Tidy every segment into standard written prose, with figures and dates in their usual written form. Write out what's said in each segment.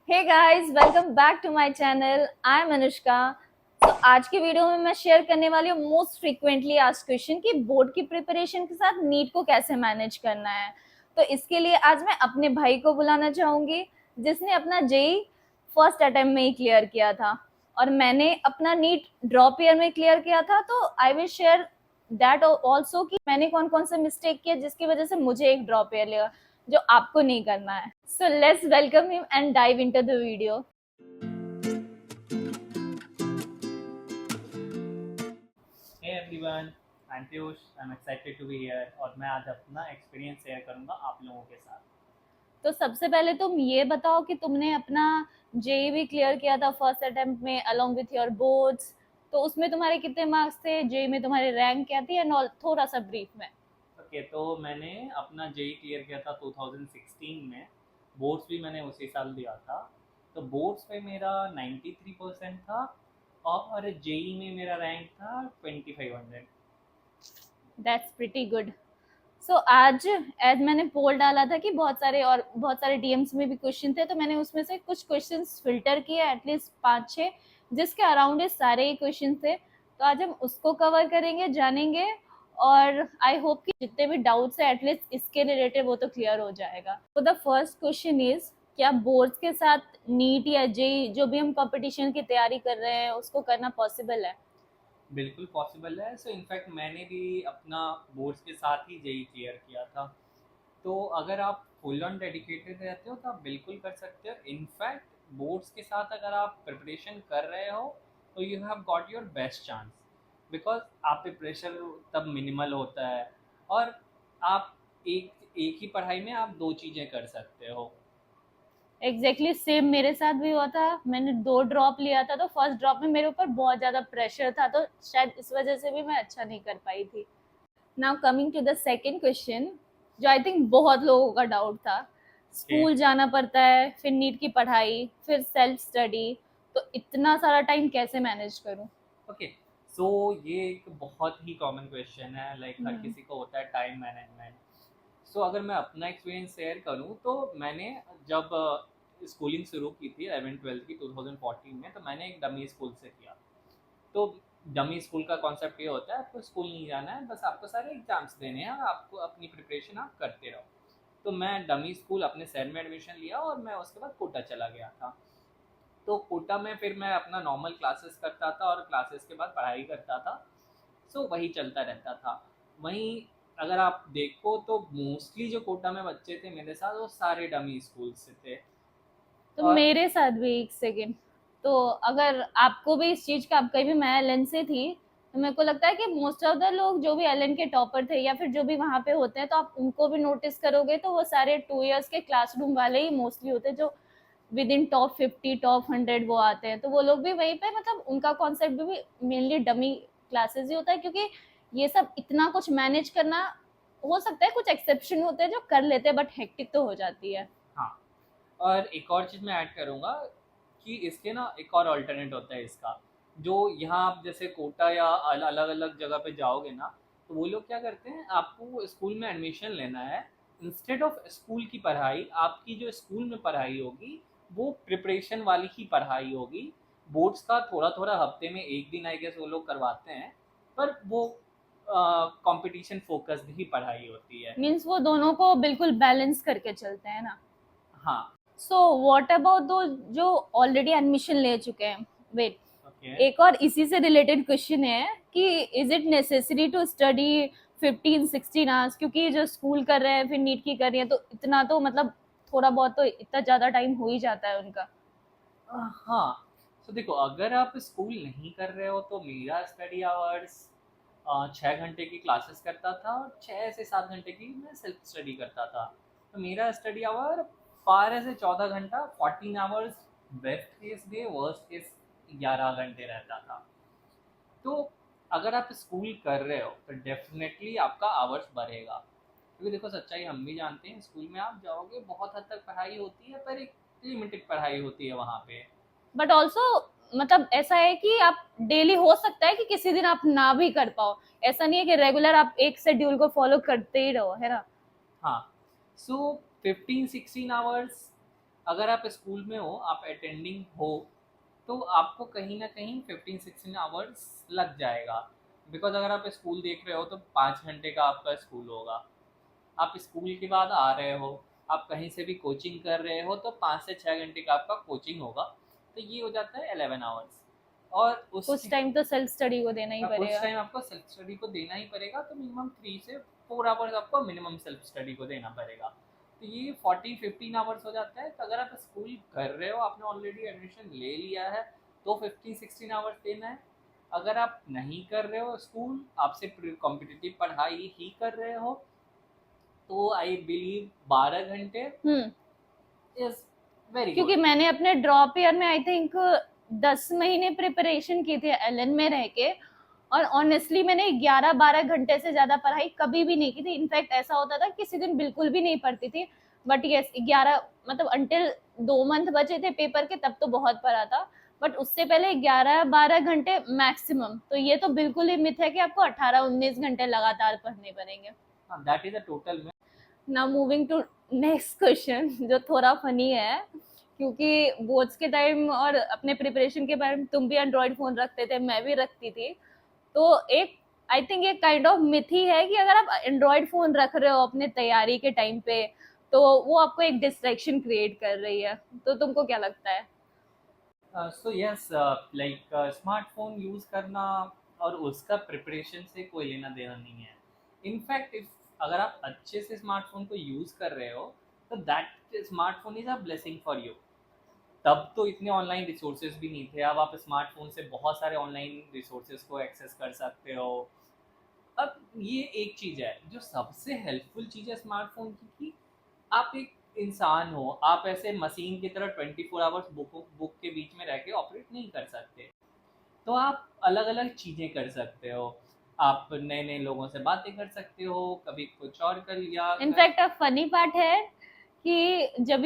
Hey guys, welcome back to my channel. I am Anushka. तो आज की वीडियो में मैं शेयर करने वाली हूँ मोस्ट फ्रीक्वेंटली आस्क्ड क्वेश्चन कि बोर्ड की प्रिपरेशन के साथ नीट को कैसे मैनेज करना है। तो इसके लिए आज मैं अपने भाई को बुलाना चाहूंगी, जिसने अपना जेई फर्स्ट अटेम्प्ट में ही क्लियर किया था और मैंने अपना नीट ड्रॉप ईयर में क्लियर किया था। तो I will share that also कि मैंने कौन कौन से मिस्टेक किया जिसकी वजह से मुझे एक ड्रॉप ईयर लगा, जो आपको नहीं करना है। So let's welcome him and dive into the video. Hey everyone, I'm Piyush. I'm excited to be here और मैं आज अपना एक्सपीरियंस शेयर करूंगा आप लोगों के साथ। तो सबसे पहले तुम ये बताओ कि तुमने अपना जेई भी क्लियर किया था फर्स्ट अटेम्प्ट में अलोंग विथ योर बोर्ड्स। तो उसमें तुम्हारे कितने मार्क्स थे, जेई में तुम्हारी रैंक क्या थी, एंड थोड़ा सा ब्रीफ में। ओके, तो मैंने अपना जेई क्लियर किया था 2016 में। बोर्ड्स भी मैंने उसी साल दिया था। तो बोर्ड्स पे मेरा 93% था और जेई में मेरा रैंक था 2500। That's pretty good. सो आज एज मैंने पोल डाला था कि बहुत सारे डीएम्स में भी क्वेश्चन थे, तो मैंने उसमें से कुछ क्वेश्चंस फिल्टर किए, एटलीस्ट 5-6 जिसके अराउंड ये सारे ही क्वेश्चन थे। तो आज हम उसको कवर करेंगे, जानेंगे, और आई होप कि जितने भी डाउट्स है एटलीस्ट इसके रिलेटेड वो तो क्लियर हो जाएगा। तो द फर्स्ट क्वेश्चन इज, क्या बोर्ड्स के साथ नीट या जेई जो भी हम कंपटीशन की तैयारी कर रहे हैं उसको करना पॉसिबल है? बिल्कुल पॉसिबल है। सो इनफैक्ट मैंने भी अपना बोर्ड्स के साथ ही जेई क्लियर किया था। तो अगर आप फुल ऑन डेडिकेटेड रहते हो तो आप बिल्कुल कर सकते हो। इनफैक्ट बोर्ड्स के साथ अगर आप प्रिपरेशन कर रहे हो तो you have got your best chance, because आप पे प्रेशर तब मिनिमल होता है और आप एक एक ही पढ़ाई में आप दो चीज़ें कर सकते हो। एग्जैक्टली सेम मेरे साथ भी हुआ था। मैंने 2 ड्रॉप लिया था, तो फर्स्ट ड्रॉप में मेरे ऊपर बहुत ज़्यादा प्रेशर था, तो शायद इस वजह से भी मैं अच्छा नहीं कर पाई थी। Now coming to the second question, जो आई थिंक बहुत लोगों का डाउट था। कि स्कूल जाना पड़ता है, फिर नीट की पढ़ाई, फिर सेल्फ स्टडी, तो इतना सारा टाइम कैसे मैनेज करूँ? ओके, सो ये एक बहुत ही कॉमन क्वेश्चन है। लाइक हर हम्म। किसी को होता है टाइम मैनेजमेंट। सो अगर मैं अपना एक्सपीरियंस शेयर करूँ तो मैंने जब स्कूलिंग शुरू की थी 11th-12th की 2014 में, तो मैंने एक डमी स्कूल से किया। तो डमी स्कूल का कॉन्सेप्ट ये होता है, आपको स्कूल नहीं जाना है, बस आपको सारे एग्जाम्स देने हैं और आपको अपनी प्रिपरेशन आप करते रहो। तो मैं डमी स्कूल अपने शहर में एडमिशन लिया और मैं उसके बाद कोटा चला गया था। तो कोटा में फिर मैं अपना नॉर्मल क्लासेस करता था और क्लासेस के बाद पढ़ाई करता था। सो वही चलता रहता था। वहीं अगर आप देखो तो मोस्टली जो कोटा में बच्चे थे मेरे साथ वो सारे डमी स्कूल से थे। तो और मेरे साथ भी एक सेकेंड। तो अगर आपको भी इस चीज का, आप कहीं भी, मैं एलएन से थी, तो मेरे को लगता है कि मोस्ट ऑफ द लोग जो भी एलएन के टॉपर थे या फिर जो भी वहां पे होते हैं, तो आप उनको भी नोटिस करोगे तो वो सारे 2 इयर्स के क्लासरूम वाले ही मोस्टली होते हैं, जो विद इन टॉप 50 टॉप 100 वो आते हैं। तो वो लोग भी वहीं पे, मतलब उनका कॉन्सेप्ट भी मेनली डमी क्लासेस ही होता है, क्योंकि ये सब इतना कुछ मैनेज करना, हो सकता है कुछ एक्सेप्शन होते हैं जो कर लेते हैं, बट हेक्टिक तो हो जाती है। हाँ, और एक और चीज़ मैं ऐड करूँगा कि इसके ना एक और अल्टरनेट होता है इसका। जो यहाँ आप जैसे कोटा या अलग अलग जगह पे जाओगे ना, तो वो लोग क्या करते हैं, आपको स्कूल में एडमिशन लेना है। इंस्टेड ऑफ स्कूल की पढ़ाई, आपकी जो स्कूल में पढ़ाई होगी वो प्रिपरेशन वाली ही पढ़ाई होगी। बोर्ड्स का थोड़ा थोड़ा हफ्ते में एक दिन आई गेस वो लोग करवाते हैं, पर वो कंपटीशन फोकस्ड ही पढ़ाई होती है। मीन्स वो दोनों को बिल्कुल बैलेंस करके चलते हैं ना। हाँ। सो व्हाट अबाउट दो जो ऑलरेडी एडमिशन ले चुके हैं? Wait, okay. एक और इसी से रिलेटेड क्वेश्चन है कि is it necessary to study 15-16 hours, क्योंकि जो स्कूल कर रहे हैं फिर नीट की कर रही है, तो इतना तो मतलब थोड़ा बहुत तो इतना ज्यादा टाइम हो ही जाता है उनका। हाँ, तो देखो अगर आप स्कूल नहीं कर रहे हो तो मेरा स्टडी आवर्स 6 घंटे की क्लासेस करता था और 6 से 7 घंटे की मैं सेल्फ स्टडी करता था। तो मेरा स्टडी आवर 12 से 14 घंटा, 14 hours best case day, worst case 11 घंटे रहता था। तो अगर आप स्कूल कर रहे हो तो डेफिनेटली आपका आवर्स बढ़ेगा, क्योंकि देखो सच्चाई हम भी जानते हैं, स्कूल में आप जाओगे बहुत हद तक पढ़ाई होती है पर एक लिमिटेड पढ़ाई होती है वहाँ पे। बट ऑल्सो मतलब ऐसा है कि आप डेली, हो सकता है कि किसी दिन आप ना भी कर पाओ, ऐसा नहीं है कि रेगुलर आप एक शेड्यूल को फॉलो करते ही रहो, है ना। हाँ, सो 15-16 आवर्स अगर आप स्कूल में हो, आप अटेंडिंग हो, तो आपको कहीं ना कहीं 15-16 आवर्स लग जाएगा। बिकॉज अगर आप स्कूल देख रहे हो तो 5 घंटे का आपका स्कूल होगा, आप स्कूल के बाद आ रहे हो, आप कहीं से भी कोचिंग कर रहे हो तो 5 से 6 घंटे का आपका कोचिंग होगा, तो ये हो जाता है 11 आवर्स। और कुछ टाइम तो सेल्फ स्टडी को देना ही उस पड़ेगा। टाइम आपको सेल्फ स्टडी को देना ही पड़ेगा, तो मिनिमम 3 से 4 आवर्स आपको मिनिमम सेल्फ स्टडी को देना पड़ेगा। तो ये 14-15 आवर्स हो जाता है। तो अगर आप स्कूल कर रहे हो, आपने ऑलरेडी एडमिशन ले लिया है, तो 15-16 आवर्स देना है। अगर आप नहीं कर रहे हो स्कूल, आप सिर्फ कॉम्पिटिटिव पढ़ाई ही कर रहे हो, तो आई बिलीव 12 घंटे इज वेरी क्योंकि गुड। मैंने अपने ड्रॉप ईयर में आई थिंक 10 महीने प्रिपरेशन की थी एलन में रह के, और ऑनेस्टली मैंने 11-12 घंटे से ज्यादा पढ़ाई कभी भी नहीं की थी। इनफैक्ट ऐसा होता था किसी दिन बिल्कुल भी नहीं पढ़ती थी, बट यस 11 मतलब अंटिल 2 मंथ बचे थे पेपर के तब तो बहुत पढ़ा था, बट उससे पहले 11-12 घंटे मैक्सिमम। तो ये तो बिल्कुल ही मिथ है कि आपको 18-19 घंटे लगातार पढ़ने पड़ेंगे। That is a total. Now moving to next question, जो थोड़ा फनी है, क्योंकि बोर्ड्स के टाइम और अपने प्रिपरेशन के बारे में तुम भी एंड्रॉयड फोन रखते थे, मैं भी रखती थी। तो एक आई थिंक एक काइंड ऑफ मिथ ही है कि अगर आप एंड्रॉयड फोन रख रहे हो अपने तैयारी के टाइम पे, तो वो आपको एक डिस्ट्रैक्शन क्रिएट कर रही है। तो तुमको क्या लगता है? So yes, like smartphone use करना और उसका प्रिपरेशन से कोई लेना देना नहीं है। इनफैक्ट इफ अगर आप अच्छे से स्मार्टफोन को यूज़ कर रहे हो, तो that smartphone is a blessing for you. तब तो इतने ऑनलाइन रिसोर्सेज भी नहीं थे, अब आप स्मार्टफोन से बहुत सारे ऑनलाइन रिसोर्सेज को एक्सेस कर सकते हो। अब ये एक चीज़ है जो सबसे हेल्पफुल चीज़ है स्मार्टफोन की, कि आप एक इंसान हो, आप ऐसे मशीन की तरह 24 आवर्स बुक के बीच में रह के ऑपरेट नहीं कर सकते। तो आप अलग अलग चीज़ें कर सकते हो, आप नए नए लोगों से बातें कर सकते हो, कभी कुछ और कर लिया। इनफैक्ट अब फनी पार्ट है कि जब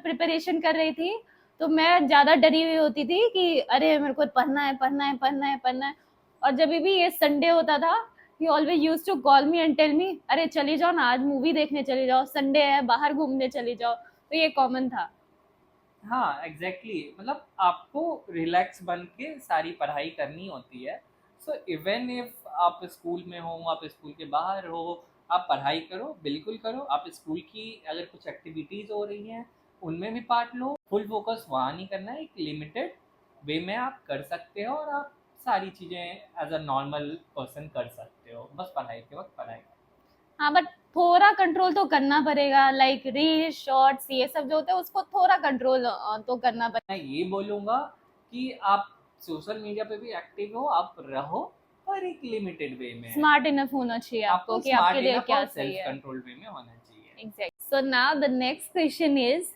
प्रिपरेशन कर रही थी, तो मैं ज्यादा डरी हुई होती थी कि अरे मेरे को पढ़ना है पढ़ना है पढ़ना है पढ़ना है। और जब भी ये संडे होता था, he always use to call me and tell me, अरे चली जाओ ना, आज मूवी देखने चली जाओ, संडे है, बाहर घूमने चली जाओ। तो ये कॉमन था। हाँ एग्जैक्टली, मतलब आपको रिलैक्स बन के सारी पढ़ाई करनी होती है। सो इवन इफ आप स्कूल में हो, आप स्कूल के बाहर हो, आप पढ़ाई करो, बिल्कुल करो। आप स्कूल की अगर कुछ एक्टिविटीज़ हो रही हैं उनमें भी पार्ट लो। फुल फोकस वहाँ नहीं करना है, एक लिमिटेड वे में आप कर सकते हो, और आप सारी चीज़ें एज अ नॉर्मल पर्सन कर सकते हो, बस पढ़ाई के वक्त पढ़ाई। हाँ, बट थोड़ा कंट्रोल तो करना पड़ेगा, लाइक रील शॉर्ट्स ये सब जो होते हैं उसको थोड़ा कंट्रोल तो करना पड़ेगा। मैं ये बोलूँगा कि आप सोशल मीडिया पे भी एक्टिव हो, आप रहो, पर एक लिमिटेड वे में। स्मार्ट इनफ होना चाहिए आपको कि आपके लिए क्या सही सेल्फ है। कंट्रोल वे में होना चाहिए। Exact. So now the next question is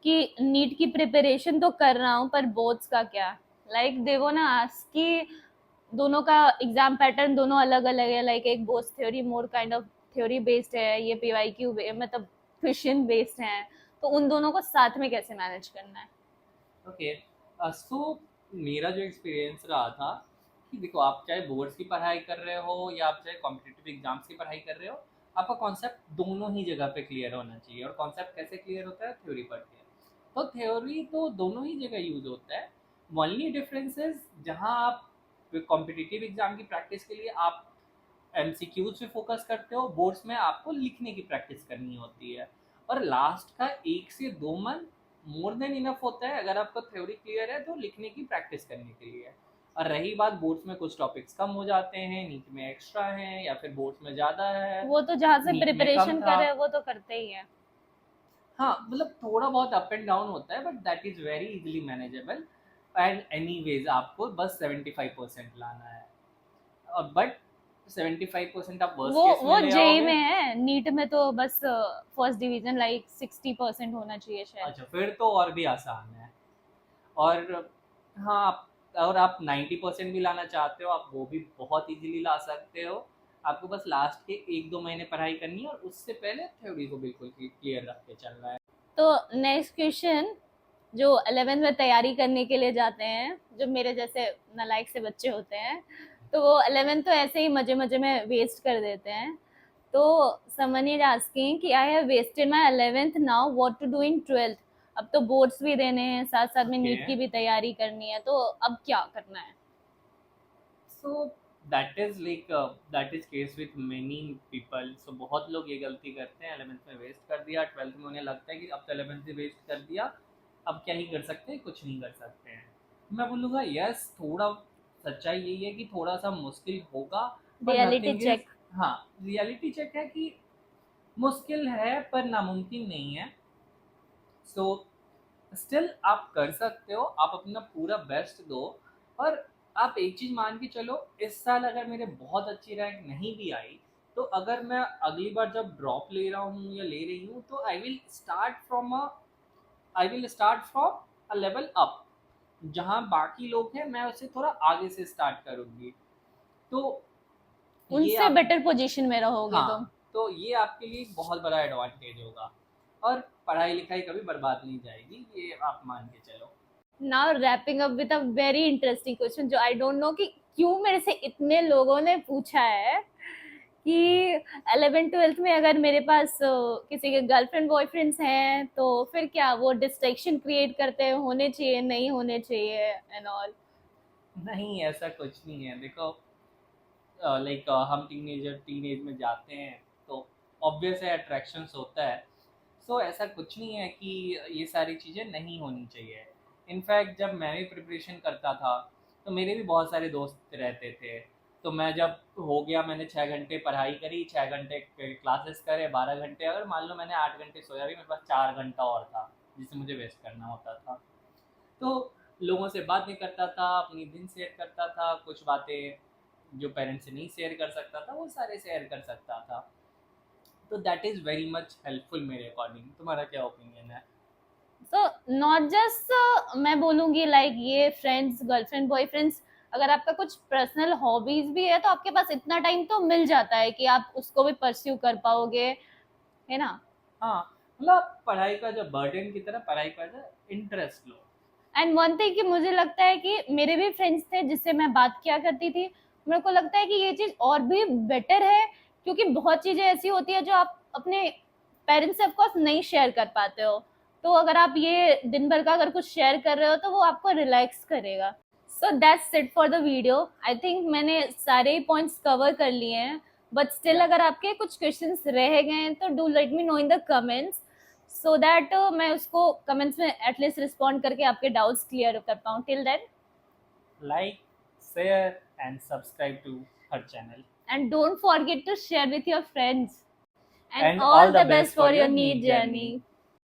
कि नीट की प्रिपरेशन तो कर रहा हूँ, पर बोर्ड्स का क्या? लाइक दे वो ना आस्क कि दोनों का एग्जाम पैटर्न दोनों अलग अलग है। लाइक एक boards theory more kind of theory based है, ये पीवाईक्यू मतलब क्वेश्चन बेस्ड है। तो उन दोनों को साथ में कैसे मैनेज करना है? ओके, सो मेरा जो एक्सपीरियंस रहा था कि देखो, आप चाहे बोर्ड्स की पढ़ाई कर रहे हो या आप चाहे कॉम्पिटिटिव एग्जाम्स की पढ़ाई कर रहे हो, आपका कॉन्सेप्ट दोनों ही जगह पे क्लियर होना चाहिए। और कॉन्सेप्ट कैसे क्लियर होता है? थ्योरी पढ़ के। तो थ्योरी तो दोनों ही जगह यूज होता है। ओनली डिफरेंसेस, जहाँ आप कॉम्पिटिटिव एग्जाम की प्रैक्टिस के लिए आप एमसीक्यूज पे फोकस करते हो, बोर्ड्स में आपको लिखने की प्रैक्टिस करनी होती है। और लास्ट का 1 से 2 मंथ मोर देन इनफ होता है अगर आपका थ्योरी क्लियर है तो लिखने की प्रैक्टिस करने के लिए। और रही बात, बोर्ड्स में कुछ टॉपिक्स कम हो जाते हैं, नीट में एक्स्ट्रा है, या फिर बोर्ड्स में ज़्यादा है, वो तो जहाँ से नीट में कम प्रिपरेशन था। कर रहे हैं वो तो करते ही है। हाँ मतलब थोड़ा बहुत अप एंड डाउन होता है, but that is very easily manageable. And anyways आपको बस 75% लाना है। और बट 75% आप वर्स्ट केस में वो ले जेई आओगे। में है, नीट में तो बस फर्स्ट डिवीजन लाइक 60% होना चाहिए शायद। अच्छा, फिर तो और भी आसान है। और हाँ, और आप 90% भी लाना चाहते हो, आप वो भी बहुत इजीली ला सकते हो। आपको बस लास्ट के 1-2 महीने पढ़ाई करनी है, और उससे पहले थ्योरी को बिल्कुल क्लियर रख के चलना है। तो नेक्स्ट क्वेश्चन, जो 11th में तैयारी करने के लिए जाते हैं, जो मेरे जैसे नालायक से बच्चे होते हैं, तो वो 11th तो ऐसे ही मजे मजे में वेस्ट कर देते हैं। तो समवन इज आस्किंग कि I have wasted my 11th, now what to do in 12th। अब तो बोर्ड्स भी देने हैं, साथ साथ में नीट Okay. की भी तैयारी करनी है, तो अब क्या करना है? So that is case with many people. So बहुत लोग ये गलती करते हैं, 11th में वेस्ट कर दिया, 12th में उन्हें लगता है कि अब तो 11th में वेस्ट कर दिया, अब क्या ही कर सकते हैं, कुछ नहीं कर सकते हैं। मैं बोलूँगा यस, थोड़ा सच्चाई यही है कि थोड़ा सा मुश्किल होगा, पर रियलिटी नथिंग चेक। इज, हाँ, रियलिटी चेक है कि मुश्किल है पर नामुमकिन नहीं है। सो स्टिल आप कर सकते हो, आप अपना पूरा बेस्ट दो। और आप एक चीज़ मान के चलो, इस साल अगर मेरे बहुत अच्छी रैंक नहीं भी आई, तो अगर मैं अगली बार जब ड्रॉप ले रहा हूँ या ले रही हूँ, तो I will start from a level up, जहाँ बाकी लोग हैं मैं उससे थोड़ा आगे से स्टार्ट करूँगी। तो ये उनसे आप, बेटर पोजीशन में रहोगे तुम। हाँ, तो ये आपके लिए एक बहुत बड़ा एडवांटेज होगा। और पढ़ाई लिखाई कभी बर्बाद नहीं जाएगी, ये आप मान के चलो। Now wrapping up with a very interesting question, जो आई डोंट नो कि क्यों मेरे से इतने लोगों ने पूछा है कि 11th-12th में अगर मेरे पास किसी के गर्लफ्रेंड बॉयफ्रेंड्स हैं तो फिर क्या वो डिस्ट्रैक्शन क्रिएट करते हैं, होने चाहिए नहीं होने चाहिए एंड ऑल? नहीं, ऐसा कुछ नहीं है। देखो, लाइक हम टीनेज में जाते हैं, तो ऑब्वियस है अट्रैक्शंस होता है। सो ऐसा कुछ नहीं है कि ये सारी चीज़ें नहीं होनी चाहिए। इनफैक्ट जब मैं भी प्रिपरेशन करता था, तो मेरे भी बहुत सारे दोस्त रहते थे। तो मैं जब हो गया, मैंने 6 घंटे पढ़ाई करी, 6 घंटे क्लासेस करे, 12 घंटे, अगर मान लो मैंने 8 घंटे सोया भी, मेरे पास 4 घंटा और था जिसे मुझे वेस्ट करना होता था। तो लोगों से बात नहीं करता था, अपनी दिन शेयर करता था, कुछ बातें जो पेरेंट्स से नहीं शेयर कर सकता था वो सारे शेयर कर सकता था। तो that is very much helpful मेरे अकॉर्डिंग। तुम्हारा क्या ओपिनियन है? सो नॉट जस्ट मैं बोलूँगी लाइक ये फ्रेंड्स, गर्लफ्रेंड, बॉयफ्रेंड्स, अगर आपका कुछ पर्सनल हॉबीज भी है तो आपके पास इतना टाइम तो मिल जाता है कि आप उसको भी परस्यू कर पाओगे, है ना? हाँ, मतलब पढ़ाई का जो बर्डन की तरह पढ़ाई का जो interest low. And one thing कि मुझे लगता है कि मेरे भी फ्रेंड्स थे जिससे मैं बात किया करती थी, मेरे को लगता है कि ये चीज़ और भी बेटर है, क्योंकि बहुत चीज़ें ऐसी होती है जो आप अपने पेरेंट्स से ऑफकोर्स नहीं शेयर कर पाते हो, तो अगर आप ये दिन भर का अगर कुछ शेयर कर रहे हो तो वो आपको रिलैक्स करेगा। So that's it for the video. I think मैंने सारे ही पॉइंट्स कवर कर लिए हैं, बट स्टिल Yeah. अगर आपके कुछ क्वेश्चंस रह गए हैं तो do let me know in the comments, so that मैं उसको कमेंट्स में एटलीस्ट रिस्पॉन्ड करके आपके डाउट्स क्लियर कर पाऊँ। Till then, Like, share and subscribe to her channel. and don't forget to share with your friends, and And all all the the best best for for your your NEET NEET journey. journey.